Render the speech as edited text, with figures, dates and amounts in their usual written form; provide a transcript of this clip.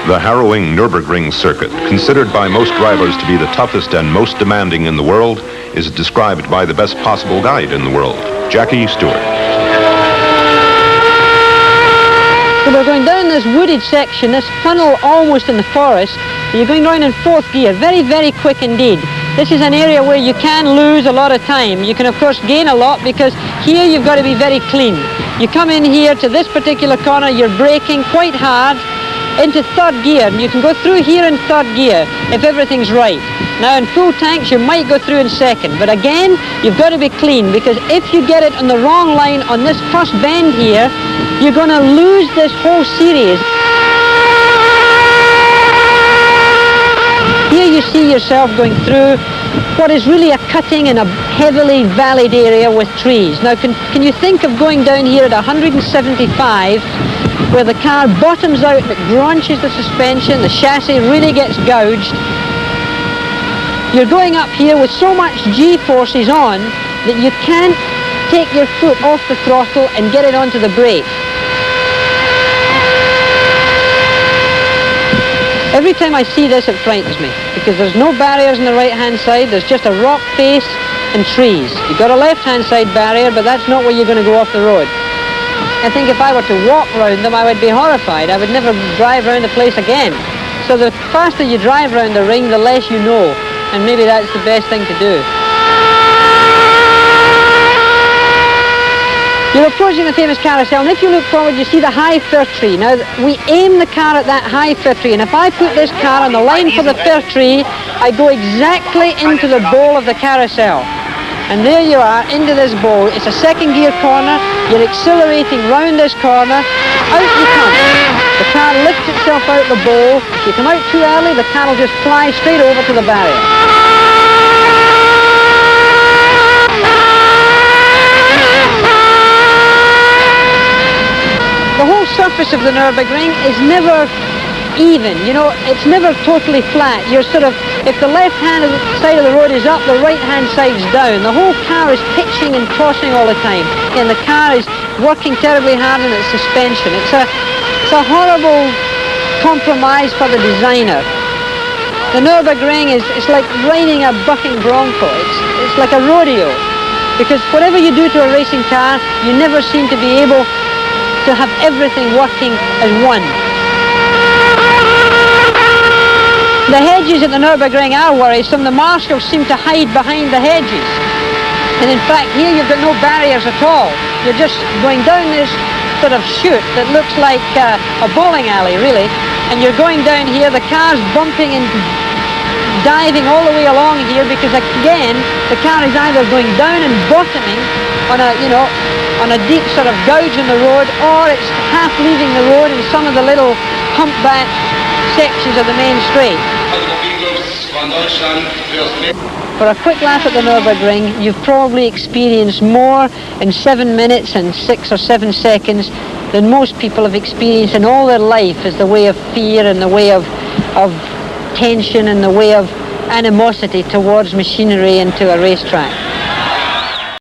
The harrowing Nurburgring circuit, considered by most drivers to be the toughest and most demanding in the world, is described by the best possible guide in the world, Jackie Stewart. So we're going down this wooded section, this funnel almost in the forest. You're going down in fourth gear, very, very quick indeed. This is an area where you can lose a lot of time. You can, of course, gain a lot because here you've got to be very clean. You come in here to this particular corner, you're braking quite hard into third gear, and you can go through here in third gear if everything's right. Now in full tanks you might go through in second, but again you've got to be clean, because if you get it on the wrong line on this first bend here, you're going to lose this whole series. Here you see yourself going through what is really a cutting in a heavily valleyed area with trees. Now can you think of going down here at 175 where the car bottoms out, it grunches the suspension, the chassis really gets gouged. You're going up here with so much G-forces on that you can't take your foot off the throttle and get it onto the brake. Every time I see this, it frightens me, because there's no barriers on the right-hand side, there's just a rock face and trees. You've got a left-hand side barrier, but that's not where you're going to go off the road. I think if I were to walk round them, I would be horrified. I would never drive around the place again. So the faster you drive around the ring, the less you know, and maybe that's the best thing to do. You're approaching the famous carousel, and if you look forward, you see the high fir tree. Now, we aim the car at that high fir tree, and if I put this car on the line for the fir tree, I go exactly into the bowl of the carousel. And there you are, into this bowl. It's a second gear corner. You're accelerating round this corner. Out you come. The car lifts itself out the bowl. If you come out too early, the car will just fly straight over to the barrier. The whole surface of the Nurburgring is never even, you know, it's never totally flat. You're sort of, if the left-hand side of the road is up, the right-hand side's down. The whole car is pitching and tossing all the time, and the car is working terribly hard on its suspension. It's a horrible compromise for the designer. The Nurburgring it's like riding a bucking bronco. It's like a rodeo, because whatever you do to a racing car, you never seem to be able to have everything working as one. The hedges at the Nurburgring are worrisome. The marshals seem to hide behind the hedges. And in fact, here you've got no barriers at all. You're just going down this sort of chute that looks like a bowling alley, really. And you're going down here, the car's bumping and diving all the way along here, because again, the car is either going down and bottoming on a, you know, on a deep sort of gouge in the road, or it's half leaving the road in some of the little humpback sections of the main straight. For a quick laugh at the Nurburgring, you've probably experienced more in 7 minutes and 6 or 7 seconds than most people have experienced in all their life, as the way of fear and the way of tension and the way of animosity towards machinery and to a racetrack.